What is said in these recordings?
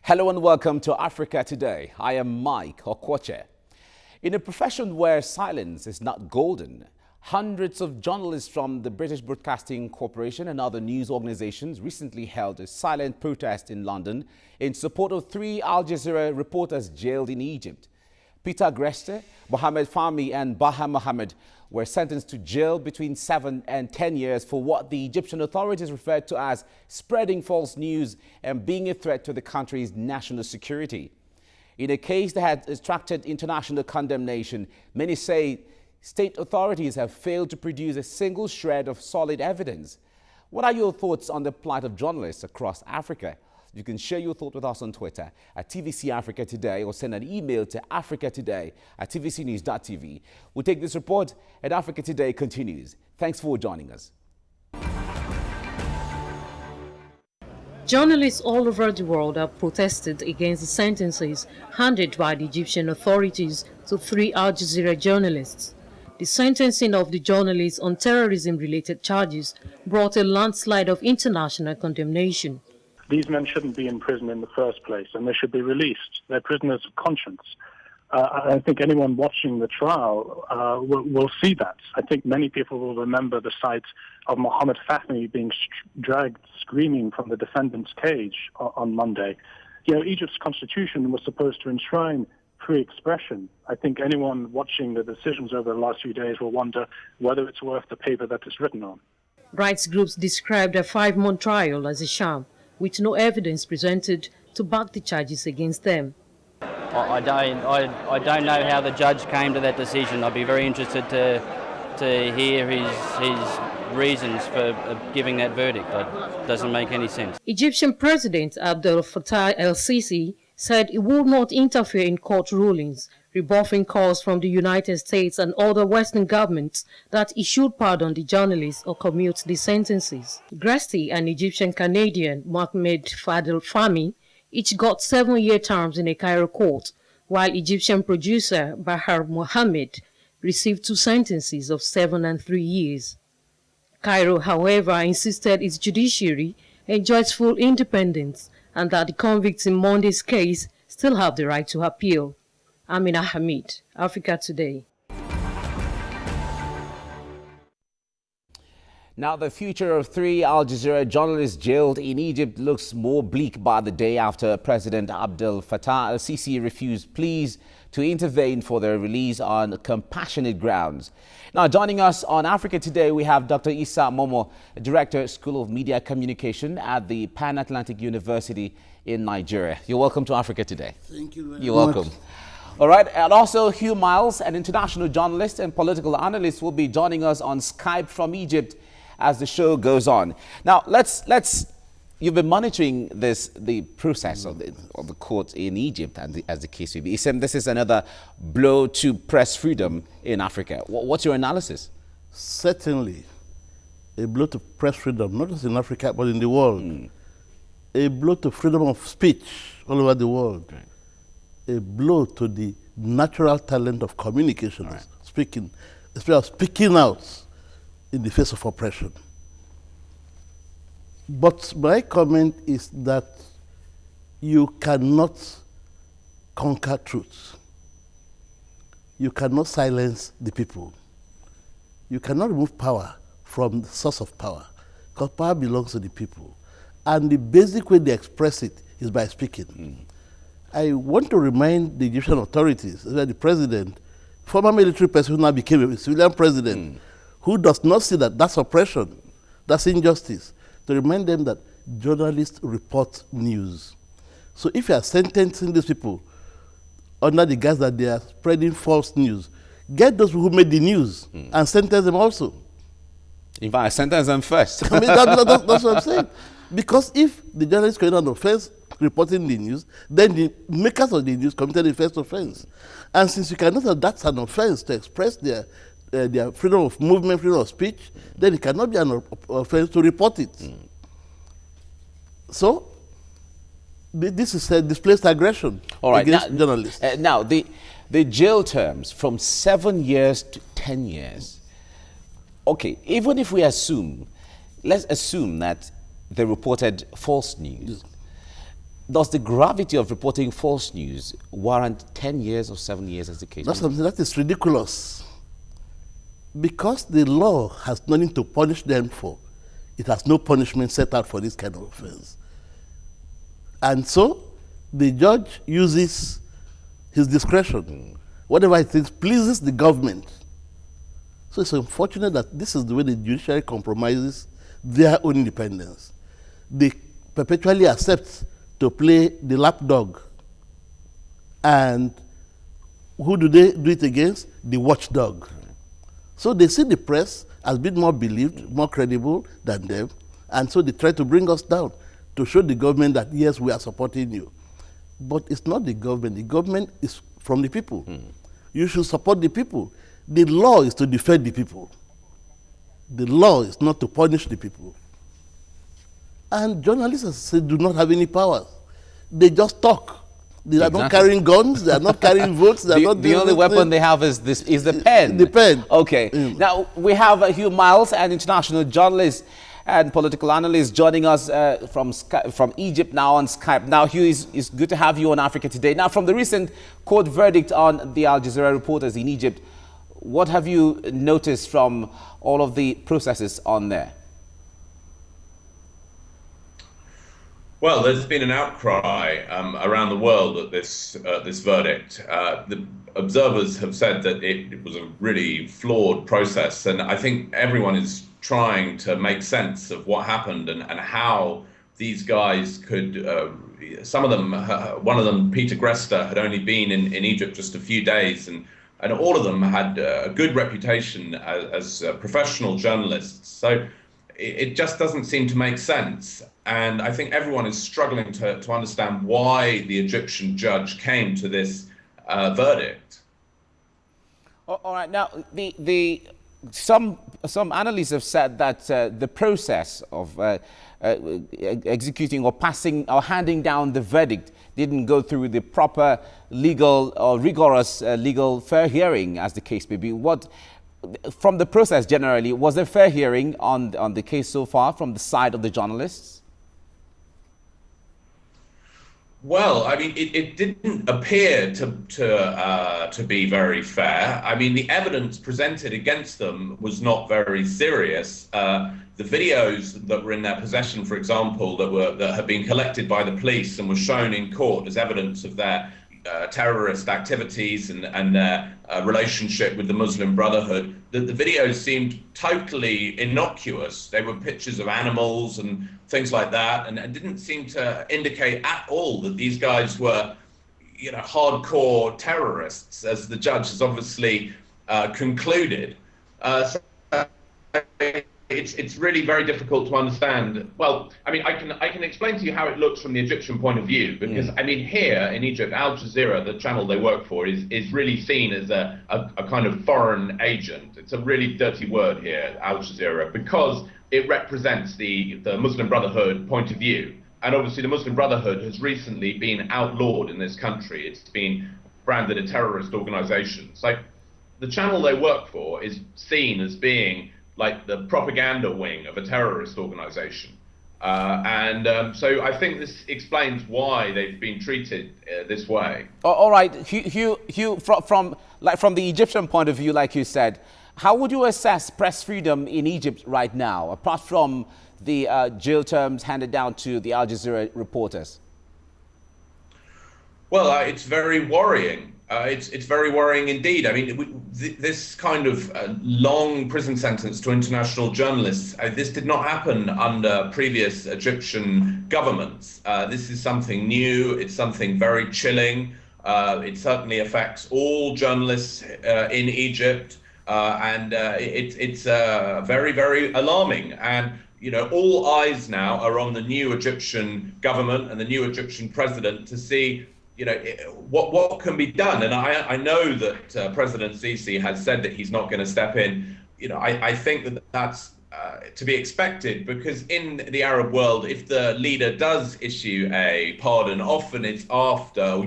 Hello and welcome to Africa Today. I am Mike Okwoche. In a profession where silence is not golden, hundreds of journalists from the British Broadcasting Corporation and other news organizations recently held a silent protest in London in support of 3 Al Jazeera reporters jailed in Egypt. Peter Greste, Mohamed Fahmy and Baha Mohammed were sentenced to jail between 7 and 10 years for what the Egyptian authorities referred to as spreading false news and being a threat to the country's national security. In a case that had attracted international condemnation, many say state authorities have failed to produce a single shred of solid evidence. What are your thoughts on the plight of journalists across Africa? You can share your thought with us on Twitter at TVC Africa Today or send an email to africatoday@tvcnews.tv. We'll take this report and Africa Today continues. Thanks for joining us. Journalists all over the world have protested against the sentences handed by the Egyptian authorities to 3 Al Jazeera journalists. The sentencing of the journalists on terrorism-related charges brought a landslide of international condemnation. These men shouldn't be in prison in the first place, and they should be released. They're prisoners of conscience. I think anyone watching the trial will see that. I think many people will remember the sight of Mohamed Fahmy being dragged screaming from the defendant's cage on Monday. You know, Egypt's constitution was supposed to enshrine free expression. I think anyone watching the decisions over the last few days will wonder whether it's worth the paper that it's written on. Rights groups described a 5-month trial as a sham, with no evidence presented to back the charges against them. I don't know how the judge came to that decision. I'd be very interested to hear his reasons for giving that verdict. It doesn't make any sense. Egyptian President Abdel Fattah el-Sisi said he would not interfere in court rulings, rebuffing calls from the United States and other Western governments that he should pardon the journalists or commute the sentences. Greste and Egyptian-Canadian Mohamed Fahmy each got 7-year terms in a Cairo court, while Egyptian producer Baha Mohammed received 2 sentences of 7 and 3 years. Cairo, however, insisted its judiciary enjoys full independence and that the convicts in Monday's case still have the right to appeal. Amina Hamid, Africa Today. Now, the future of 3 Al Jazeera journalists jailed in Egypt looks more bleak by the day after President Abdel Fattah el-Sisi refused pleas to intervene for their release on compassionate grounds. Now, joining us on Africa Today, we have Dr. Issa Momo, Director, School of Media Communication at the Pan-Atlantic University in Nigeria. You're welcome to Africa Today. Thank you very much. You're welcome. All right, and also Hugh Miles, an international journalist and political analyst, will be joining us on Skype from Egypt as the show goes on. Now, you've been monitoring the process of the court in Egypt, and as the case may be. This is another blow to press freedom in Africa. What's your analysis? Certainly, a blow to press freedom, not just in Africa, but in the world. A blow to freedom of speech all over the world. Right. A blow to the natural talent of communication, right. Speaking out in the face of oppression. But my comment is that you cannot conquer truth. You cannot silence the people. You cannot remove power from the source of power, because power belongs to the people. And the basic way they express it is by speaking. I want to remind the Egyptian authorities that the president, former military person who now became a civilian president, who does not see that that's oppression, that's injustice, to remind them that journalists report news. So if you are sentencing these people under the guise that they are spreading false news, get those who made the news and sentence them also. In fact, sentence them first. I mean, that's what I'm saying. Because if the journalists commit an offense reporting the news, then the makers of the news committed the first offense. And since you cannot say that's an offense to express their freedom of movement, freedom of speech, then it cannot be an offense to report it. So, this is a displaced aggression against journalists. Now, the jail terms from 7 years to 10 years. Okay, even if we assume, let's assume that they reported false news. Does the gravity of reporting false news warrant 10 years or 7 years as the case? That's something that is ridiculous. Because the law has nothing to punish them for, it has no punishment set out for this kind of offense. And so the judge uses his discretion. Whatever he thinks pleases the government. So it's unfortunate that this is the way the judiciary compromises their own independence. They perpetually accept to play the lapdog. And who do they do it against? The watchdog. So they see the press as being more believed, more credible than them, and so they try to bring us down to show the government that, yes, we are supporting you. But it's not the government is from the people. You should support the people. The law is to defend the people. The law is not to punish the people. And journalists, as I said, do not have any powers. They just talk. They are not carrying guns, they are not carrying votes. They are not the only weapon they have is the pen. The pen. Okay. Now, we have Hugh Miles, an international journalist and political analyst, joining us from Egypt now on Skype. Now, Hugh, it's good to have you on Africa Today. Now, from the recent court verdict on the Al Jazeera reporters in Egypt, what have you noticed from all of the processes on there? Well, there's been an outcry around the world at this verdict. The observers have said that it was a really flawed process, and I think everyone is trying to make sense of what happened and how these guys could. Some of them, one of them, Peter Grester, had only been in Egypt just a few days, and all of them had a good reputation as professional journalists. So it just doesn't seem to make sense. And I think everyone is struggling to understand why the Egyptian judge came to this verdict. All right. Now, some analysts have said that the process of executing or passing or handing down the verdict didn't go through the proper legal or rigorous legal fair hearing, as the case may be. From the process generally, was there fair hearing on the case so far from the side of the journalists? Well, I mean, it didn't appear to be very fair. I mean, the evidence presented against them was not very serious. The videos that were in their possession, for example, that had been collected by the police and were shown in court as evidence of their terrorist activities and their relationship with the Muslim Brotherhood, the videos seemed totally innocuous. They were pictures of animals and things like that, and didn't seem to indicate at all that these guys were, hardcore terrorists, as the judge has obviously concluded. So it's really very difficult to understand. Well, I mean, I can explain to you how it looks from the Egyptian point of view, because I mean, here in Egypt, Al Jazeera, the channel they work for, is really seen as a kind of foreign agent. It's a really dirty word here, Al Jazeera, because it represents the Muslim Brotherhood point of view. And obviously the Muslim Brotherhood has recently been outlawed in this country. It's been branded a terrorist organization. So the channel they work for is seen as being like the propaganda wing of a terrorist organization. So I think this explains why they've been treated this way. All right, Hugh, from the Egyptian point of view, like you said, how would you assess press freedom in Egypt right now, apart from the jail terms handed down to the Al Jazeera reporters? Well, it's very worrying. It's very worrying indeed. I mean, this kind of long prison sentence to international journalists, this did not happen under previous Egyptian governments. This is something new. It's something very chilling. It certainly affects all journalists in Egypt. It's very, very alarming. And, all eyes now are on the new Egyptian government and the new Egyptian president to see, what can be done. And I know that President Sisi has said that he's not going to step in. I think that's to be expected, because in the Arab world, if the leader does issue a pardon,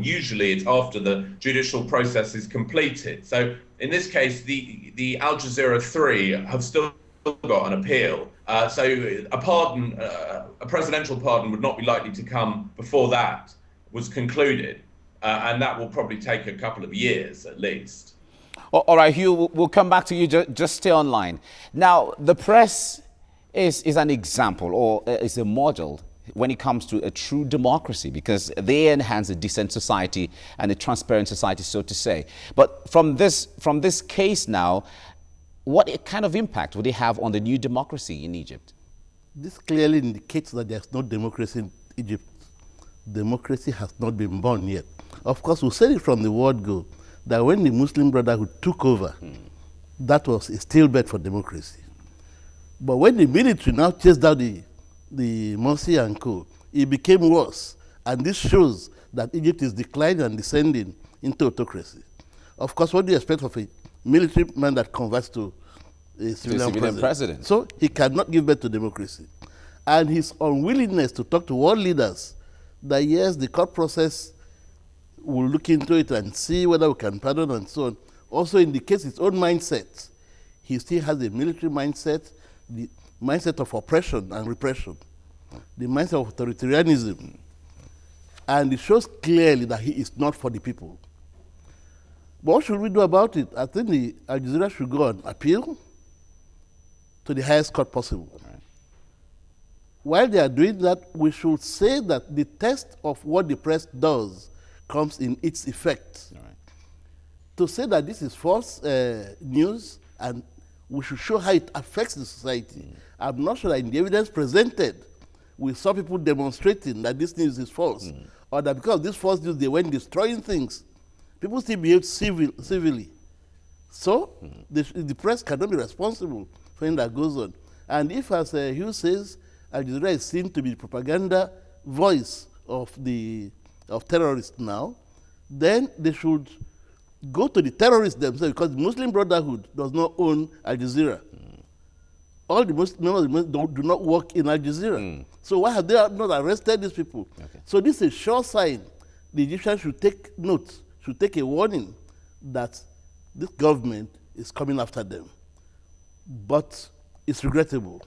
usually it's after the judicial process is completed. So in this case, the Al Jazeera 3 have still got an appeal. So a presidential pardon would not be likely to come before that. was concluded, and that will probably take a couple of years at least. All right, Hugh, we'll come back to you. Just stay online. Now, the press is an example, or is a model when it comes to a true democracy, because they enhance a decent society and a transparent society, so to say. But from this case now, what kind of impact would it have on the new democracy in Egypt? This clearly indicates that there's no democracy in Egypt. Democracy has not been born yet. Of course, we said it from the word go, that when the Muslim Brotherhood took over, that was a stillbirth for democracy. But when the military now chased out the Morsi and co, it became worse. And this shows that Egypt is declining and descending into autocracy. Of course, what do you expect of a military man that converts to a civilian president? So he cannot give birth to democracy. And his unwillingness to talk to world leaders that yes, the court process will look into it and see whether we can pardon and so on, also indicates his own mindset. He still has a military mindset, the mindset of oppression and repression, the mindset of authoritarianism. And it shows clearly that he is not for the people. But what should we do about it? I think the Al Jazeera should go on appeal to the highest court possible. Right. While they are doing that, we should say that the test of what the press does comes in its effect. Right. To say that this is false news and we should show how it affects the society. I'm not sure that in the evidence presented, we saw people demonstrating that this news is false, or that because of this false news, they went destroying things. People still behave civilly. So the press cannot be responsible for anything that goes on. And if, as Hugh says, Al Jazeera is seen to be the propaganda voice of terrorists now, then they should go to the terrorists themselves, because the Muslim Brotherhood does not own Al Jazeera. All the Muslims do not work in Al Jazeera. So why have they not arrested these people? Okay. So this is a sure sign. The Egyptians should take note, should take a warning that this government is coming after them. But it's regrettable.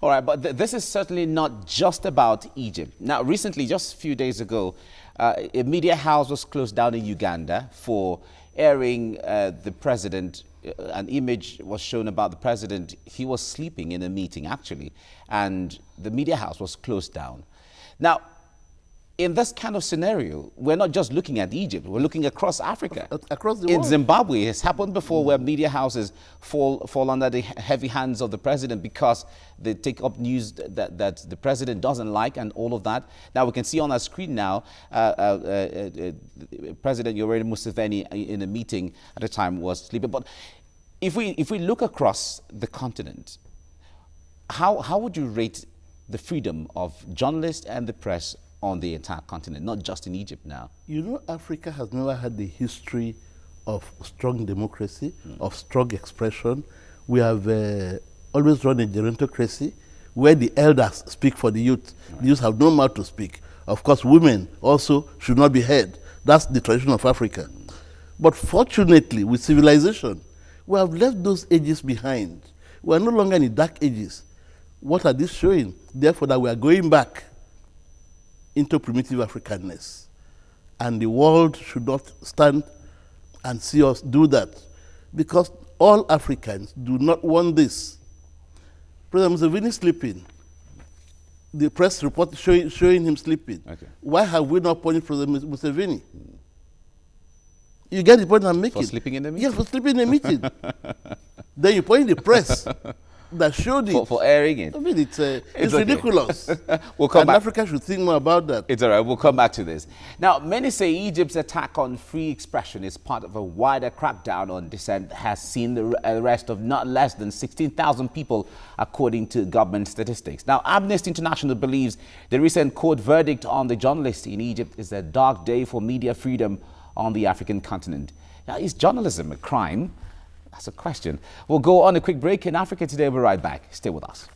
All right, but this is certainly not just about Egypt. Now, recently, just a few days ago, a media house was closed down in Uganda for airing the president. An image was shown about the president. He was sleeping in a meeting, actually, and the media house was closed down. Now, in this kind of scenario, we're not just looking at Egypt, we're looking across Africa. Across the world. In Zimbabwe, it's happened before where media houses fall under the heavy hands of the president because they take up news that the president doesn't like and all of that. Now we can see on our screen now, President Yoweri Museveni in a meeting at the time was sleeping. But if we look across the continent, how would you rate the freedom of journalists and the press on the entire continent, not just in Egypt now? You know, Africa has never had the history of strong democracy, of strong expression. We have always run a gerontocracy where the elders speak for the youth. Right. The youth have no mouth to speak. Of course, women also should not be heard. That's the tradition of Africa. But fortunately, with civilization, we have left those ages behind. We are no longer in the dark ages. What are these showing? Therefore, that we are going back into primitive Africanness. And the world should not stand and see us do that, because all Africans do not want this. President Museveni sleeping. The press report showing him sleeping. Okay. Why have we not punished President Museveni? You get the point I'm making? For sleeping in the meeting? Yes, for sleeping in the meeting. Then you point the press that showed it. For airing it. I mean, it's ridiculous. We'll come back. Africa should think more about that. It's all right. We'll come back to this. Now, many say Egypt's attack on free expression is part of a wider crackdown on dissent that has seen the arrest of not less than 16,000 people, according to government statistics. Now, Amnesty International believes the recent court verdict on the journalists in Egypt is a dark day for media freedom on the African continent. Now, is journalism a crime? That's a question. We'll go on a quick break in Africa Today. We'll be right back. Stay with us.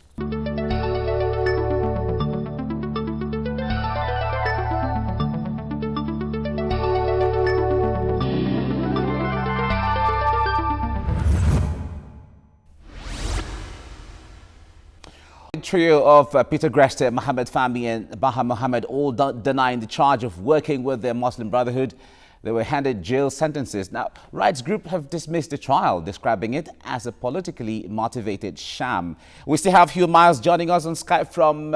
trio of Peter Greste, Mohammed Fahmy and Baha Mohammed all denying the charge of working with their Muslim Brotherhood. They were handed jail sentences. Now, rights groups have dismissed the trial, describing it as a politically motivated sham. We still have Hugh Miles joining us on Skype from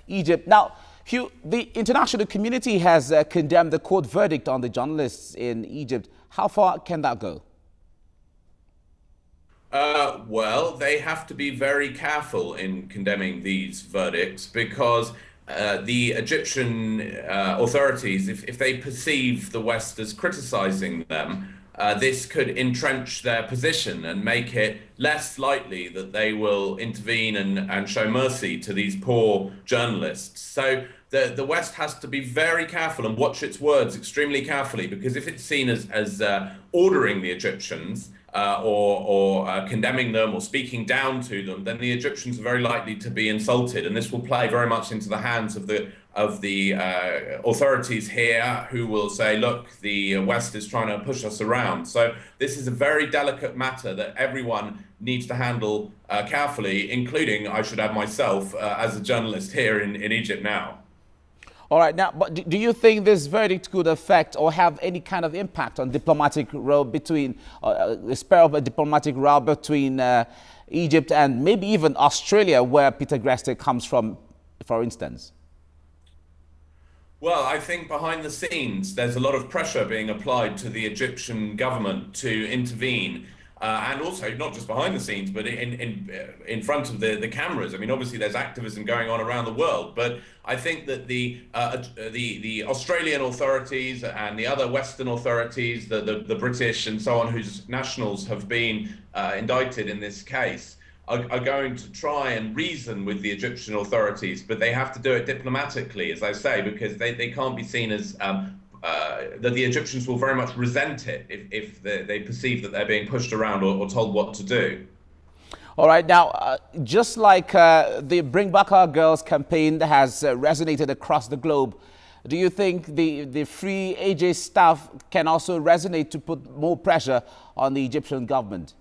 Egypt. Now, Hugh, the international community has condemned the court verdict on the journalists in Egypt. How far can that go? Well, they have to be very careful in condemning these verdicts because the Egyptian authorities, if they perceive the West as criticizing them, this could entrench their position and make it less likely that they will intervene and show mercy to these poor journalists. So the West has to be very careful and watch its words extremely carefully, because if it's seen as ordering the Egyptians or condemning them or speaking down to them, then the Egyptians are very likely to be insulted, and this will play very much into the hands of the authorities here, who will say, look, the West is trying to push us around. So this is a very delicate matter that everyone needs to handle carefully, including, I should add, myself as a journalist here in Egypt now. All right. Now, but do you think this verdict could affect or have any kind of impact on diplomatic row between, the spur of a diplomatic row between Egypt and maybe even Australia, where Peter Greste comes from, for instance? Well, I think behind the scenes, there's a lot of pressure being applied to the Egyptian government to intervene. And also not just behind the scenes, but in front of the cameras. I mean, obviously there's activism going on around the world, but I think that the Australian authorities and the other Western authorities, the British and so on, whose nationals have been indicted in this case, are going to try and reason with the Egyptian authorities, but they have to do it diplomatically, as I say, because they can't be seen as that the Egyptians will very much resent it if they perceive that they're being pushed around or told what to do. All right. Now, just like the Bring Back Our Girls campaign has resonated across the globe, do you think the Free AJ staff can also resonate to put more pressure on the Egyptian government?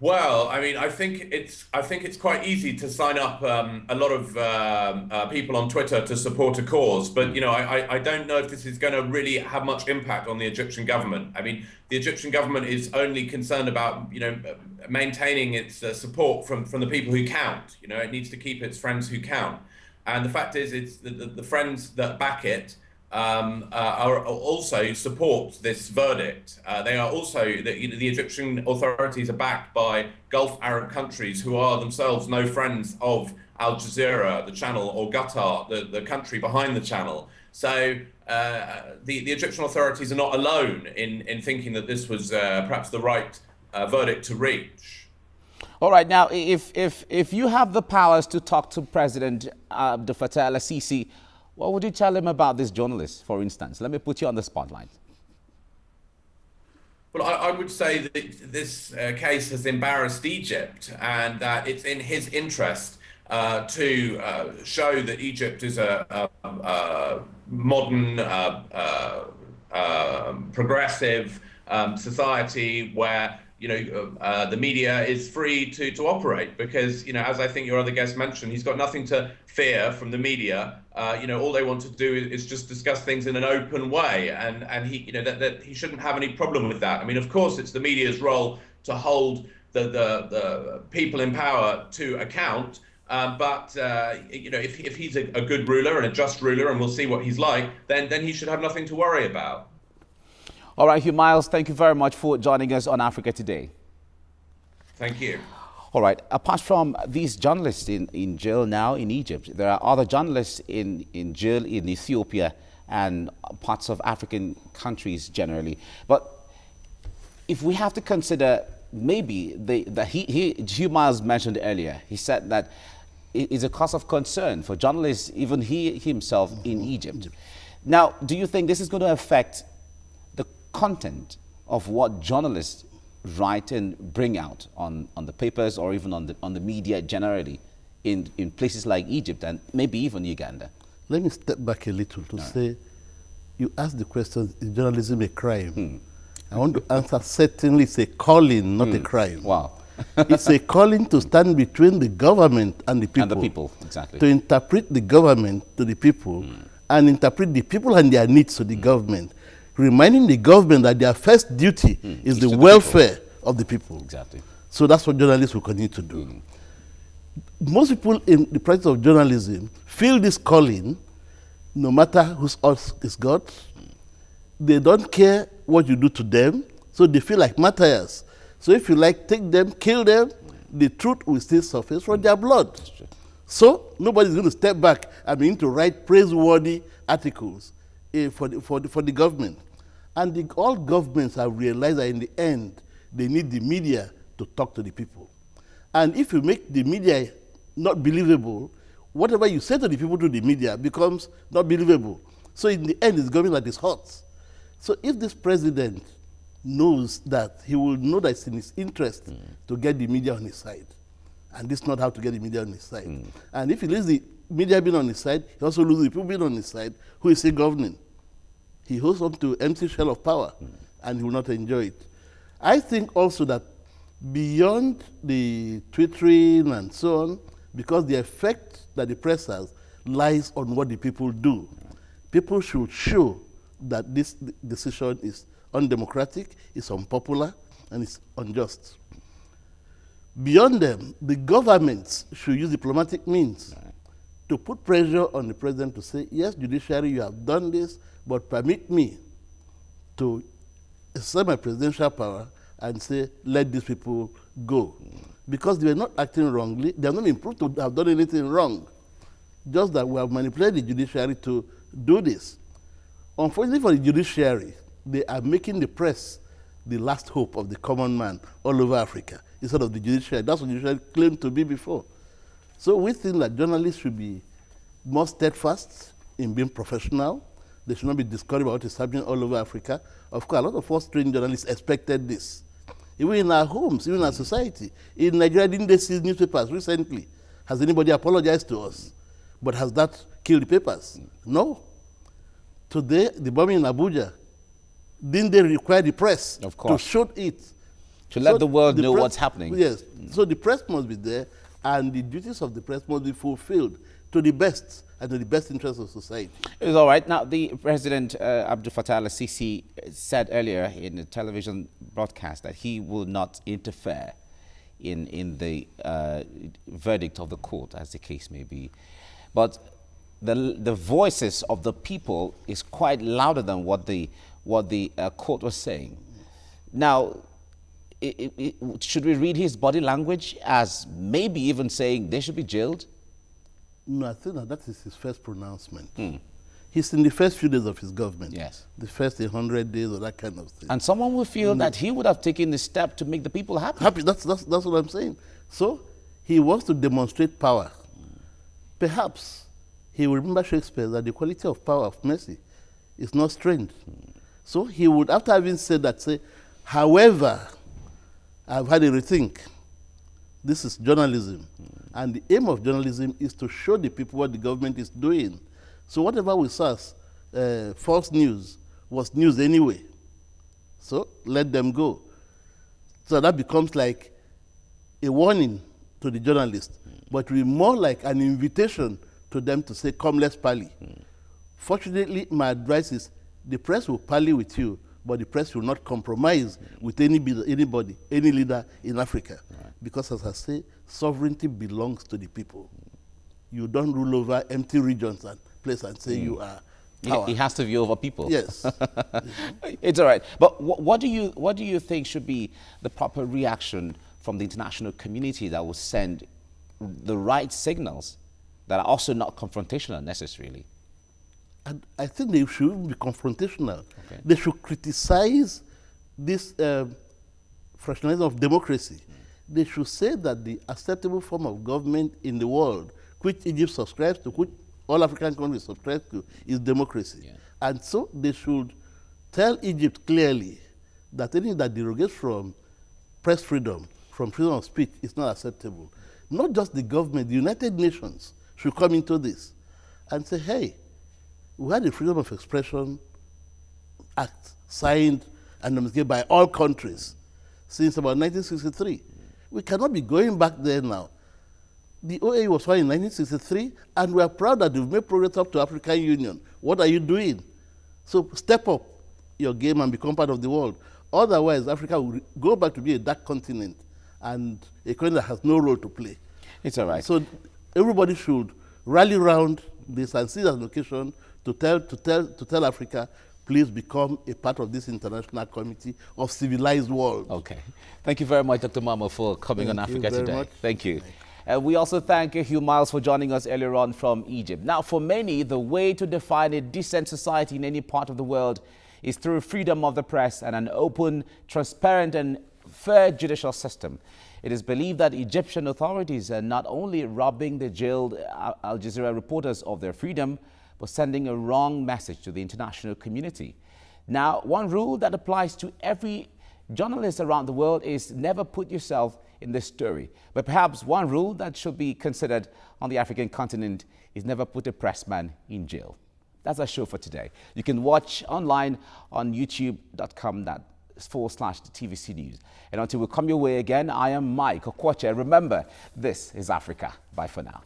Well, I mean, I think it's quite easy to sign up a lot of people on Twitter to support a cause, but you know, I don't know if this is going to really have much impact on the Egyptian government. I mean, the Egyptian government is only concerned about, you know, maintaining its support from the people who count. You know, it needs to keep its friends who count, and the fact is, it's the friends that back it are also support this verdict. They are also, the Egyptian authorities are backed by Gulf Arab countries who are themselves no friends of Al Jazeera, the channel, or Qatar, the country behind the channel. So the Egyptian authorities are not alone in thinking that this was perhaps the right verdict to reach. All right. Now, if you have the powers to talk to President Abdel Fattah al-Sisi, what would you tell him about this journalist, for instance? Let me put you on the spotlight. Well, I would say that this case has embarrassed Egypt, and that it's in his interest to show that Egypt is a modern, progressive society where, you know, the media is free to operate, because, you know, as I think your other guest mentioned, he's got nothing to fear from the media. You know, all they want to do is just discuss things in an open way, and he, you know, that he shouldn't have any problem with that. I mean, of course, it's the media's role to hold the people in power to account, but you know, if he's a good ruler and a just ruler, and we'll see what he's like, then he should have nothing to worry about. All right, Hugh Miles, thank you very much for joining us on Africa Today. Thank you. All right, apart from these journalists in jail now in Egypt, there are other journalists in jail in Ethiopia and parts of African countries generally. But if we have to consider maybe Hugh Miles mentioned earlier, he said that it is a cause of concern for journalists, even he himself in Egypt. Now, do you think this is going to affect the content of what journalists write and bring out on the papers, or even on the media generally in places like Egypt and maybe even Uganda? Let me step back a little to say, you asked the question, is journalism a crime? I want to answer, certainly it's a calling, not a crime. Wow. It's a calling to stand between the government and the people. And the people, exactly. To interpret the government to the people and interpret the people and their needs to the government, reminding the government that their first duty is the welfare of the people. Exactly. So that's what journalists will continue to do. Most people in the practice of journalism feel this calling, no matter whose odds is God. They don't care what you do to them, so they feel like martyrs. So if you like, take them, kill them, the truth will still surface from their blood. So nobody's going to step back and begin to write praiseworthy articles for the government. And all governments have realized that in the end, they need the media to talk to the people. And if you make the media not believable, whatever you say to the people through the media becomes not believable. So in the end, it's government that is hot. So if this president knows that, he will know that it's in his interest to get the media on his side. And this is not how to get the media on his side. And if he leaves the media being on his side, he also loses the people being on his side, who is still governing. He holds up to empty shell of power, and he will not enjoy it. I think also that beyond the twittering and so on, because the effect that the press has lies on what the people do. People should show that this decision is undemocratic, it's unpopular, and it's unjust. Beyond them, the governments should use diplomatic means to put pressure on the president to say, yes, judiciary, you have done this, but permit me to exercise my presidential power and say, let these people go. Because they were not acting wrongly, they have not been proved to have done anything wrong. Just that we have manipulated the judiciary to do this. Unfortunately for the judiciary, they are making the press the last hope of the common man all over Africa, instead of the judiciary. That's what the judiciary claimed to be before. So we think that journalists should be more steadfast in being professional. They should not be discouraged about what is happening all over Africa. Of course, a lot of us trained journalists expected this. Even in our homes, even in our society. In Nigeria, didn't they seize newspapers recently? Has anybody apologized to us? But has that killed the papers? No. Today, the bombing in Abuja, didn't they require the press to shoot it? To let the world know what's happening. Yes. So the press must be there, and the duties of the press must be fulfilled to the best and to the best interests of society. It's all right. Now, the President Abdel Fattah al-Sisi said earlier in a television broadcast that he will not interfere in the verdict of the court, as the case may be. But the voices of the people is quite louder than what the court was saying. Now, should we read his body language as maybe even saying they should be jailed? No, I think that is his first pronouncement. He's in the first few days of his government. Yes. The first 100 days or that kind of thing. And someone will feel that he would have taken the step to make the people happy. That's what I'm saying. So he wants to demonstrate power. Perhaps he will remember Shakespeare that the quality of power of mercy is not strength. So he would, after having said that, say, however, I've had a rethink. This is journalism. And the aim of journalism is to show the people what the government is doing. So whatever we saw as false news was news anyway. So let them go. So that becomes like a warning to the journalists, but it will be more like an invitation to them to say, come, let's parley. Fortunately, my advice is the press will parley with you, but the press will not compromise with anybody, any leader in Africa. Because as I say, sovereignty belongs to the people. You don't rule over empty regions and places and say you are power. He has to view over people. Yes. It's all right. But what do you think should be the proper reaction from the international community that will send the right signals that are also not confrontational necessarily? And I think they should be confrontational. Okay. They should criticize this fractionalization of democracy. They should say that the acceptable form of government in the world, which Egypt subscribes to, which all African countries subscribe to, is democracy. Yeah. And so they should tell Egypt clearly that anything that derogates from press freedom, from freedom of speech, is not acceptable. Not just the government, the United Nations should come into this and say, hey, we had the Freedom of Expression Act signed and by all countries since about 1963. We cannot be going back there now. The OAU was formed in 1963, and we are proud that we've made progress up to African Union. What are you doing? So step up your game and become part of the world. Otherwise, Africa will go back to be a dark continent and a continent that has no role to play. It's all right. So everybody should rally around this and see it as an occasion to tell Africa, please become a part of this international community of civilized world. Okay. Thank you very much, Dr. Mamo, for coming on Africa Today. Much. Thank you. We also thank Hugh Miles for joining us earlier on from Egypt. Now, for many, the way to define a decent society in any part of the world is through freedom of the press and an open, transparent, and fair judicial system. It is believed that Egyptian authorities are not only robbing the jailed Al Jazeera reporters of their freedom, but sending a wrong message to the international community. Now, one rule that applies to every journalist around the world is never put yourself in this story. But perhaps one rule that should be considered on the African continent is never put a pressman in jail. That's our show for today. You can watch online on youtube.com/TVC News. And until we come your way again, I am Mike Okwoche. Remember, this is Africa. Bye for now.